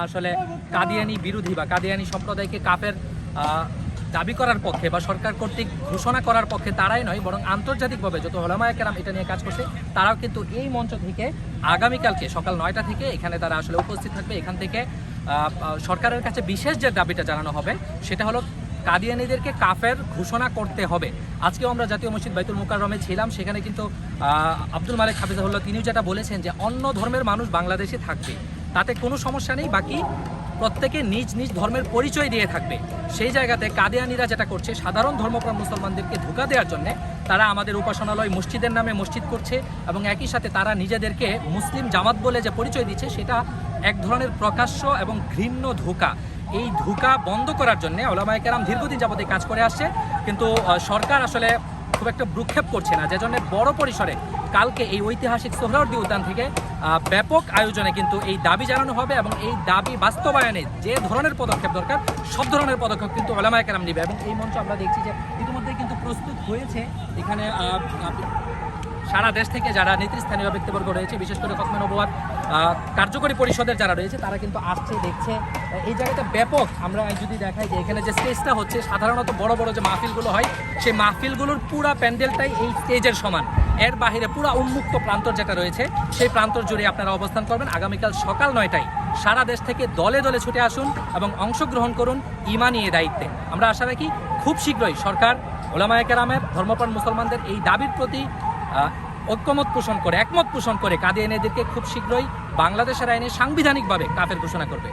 আসলে কাদিয়ানি বিরোধী বা কাদিয়ানি সম্প্রদায়কে কাফের দাবি করার পক্ষে বা সরকার কর্তৃক ঘোষণা করার পক্ষে তারাই নয়, বরং আন্তর্জাতিকভাবে যত ওলামায়ে কেরাম এটা নিয়ে কাজ করছে তারাও কিন্তু এই মঞ্চ থেকে আগামীকালকে সকাল 9টা থেকে এখানে তারা আসলে উপস্থিত থাকবে। এখান থেকে সরকারের কাছে বিশেষ যে দাবিটা জানানো হবে সেটা হলো কাদিয়ানীদেরকে কাফের ঘোষণা করতে হবে। আজকেও আমরা জাতীয় মসজিদ বাইতুল মুকাররমে ছিলাম, সেখানে কিন্তু আব্দুল মালিক হাফিজাহুল্লাহ তিনিও যেটা বলেছেন যে অন্য ধর্মের মানুষ বাংলাদেশে থাকবে, তাতে কোনো সমস্যা নেই, বাকি প্রত্যেকে নিজ নিজ ধর্মের পরিচয় দিয়ে থাকবে। সেই জায়গাতে কাদিয়ানীরা যেটা করছে সাধারণ ধর্মপ্রাণ মুসলমানদেরকে ধোঁকা দেওয়ার জন্য তারা আমাদের উপাসনালয় মসজিদের নামে মসজিদ করছে এবং একই সাথে তারা নিজেদেরকে মুসলিম জামাত বলে যে পরিচয় দিচ্ছে সেটা এক ধরনের প্রকাশ্য এবং ঘৃণ্য ধোঁকা। এই ধোঁকা বন্ধ করার জন্য ওলামায়ে কেরাম দীর্ঘদিন যাবত কাজ করে আসছে, কিন্তু সরকার আসলে খুব একটা ভ্রুক্ষেপ করছে না, যে জন্য বড় পরিসরে কালকে এই ঐতিহাসিক সোহরাওয়ার্দী উদ্যান থেকে ব্যাপক আয়োজনে কিন্তু এই দাবি জানানো হবে এবং এই দাবি বাস্তবায়নে যে ধরনের পদক্ষেপ দরকার সব ধরনের পদক্ষেপ কিন্তু ওলামায়ে কেরাম নেবে। এবং এই মঞ্চ আমরা দেখছি যে ইতিমধ্যে কিন্তু প্রস্তুত হয়েছে। এখানে সারা দেশ থেকে যারা নেতৃস্থানীয় ব্যক্তিবর্গ রয়েছে, বিশেষ করে খতমে নবুয়াত কার্যকরী পরিষদের যারা রয়েছে তারা কিন্তু আসছে, দেখছে। এই জায়গাটা ব্যাপক। আমরা যদি দেখাই যে এখানে যে স্টেজটা হচ্ছে, সাধারণত বড় বড় যে মাহফিলগুলো হয় সেই মাহফিলগুলোর পুরা প্যান্ডেলটাই এই স্টেজের সমান। এর বাহিরে পুরা উন্মুক্ত প্রান্তর যেটা রয়েছে সেই প্রান্তর জুড়ে আপনারা অবস্থান করবেন। আগামীকাল সকাল 9টায় সারা দেশ থেকে দলে দলে ছুটে আসুন এবং অংশগ্রহণ করুন ঈমানী এ দায়িত্বে। আমরা আশা রাখি খুব শীঘ্রই সরকার ওলামায়ে কেরামের ধর্মপ্রাণ মুসলমানদের এই দাবির প্রতি একমত পোষণ করে কাদিয়ানীদেরকে খুব শীঘ্রই বাংলাদেশের আইনে সাংবিধানিকভাবে কাফের ঘোষণা করবে।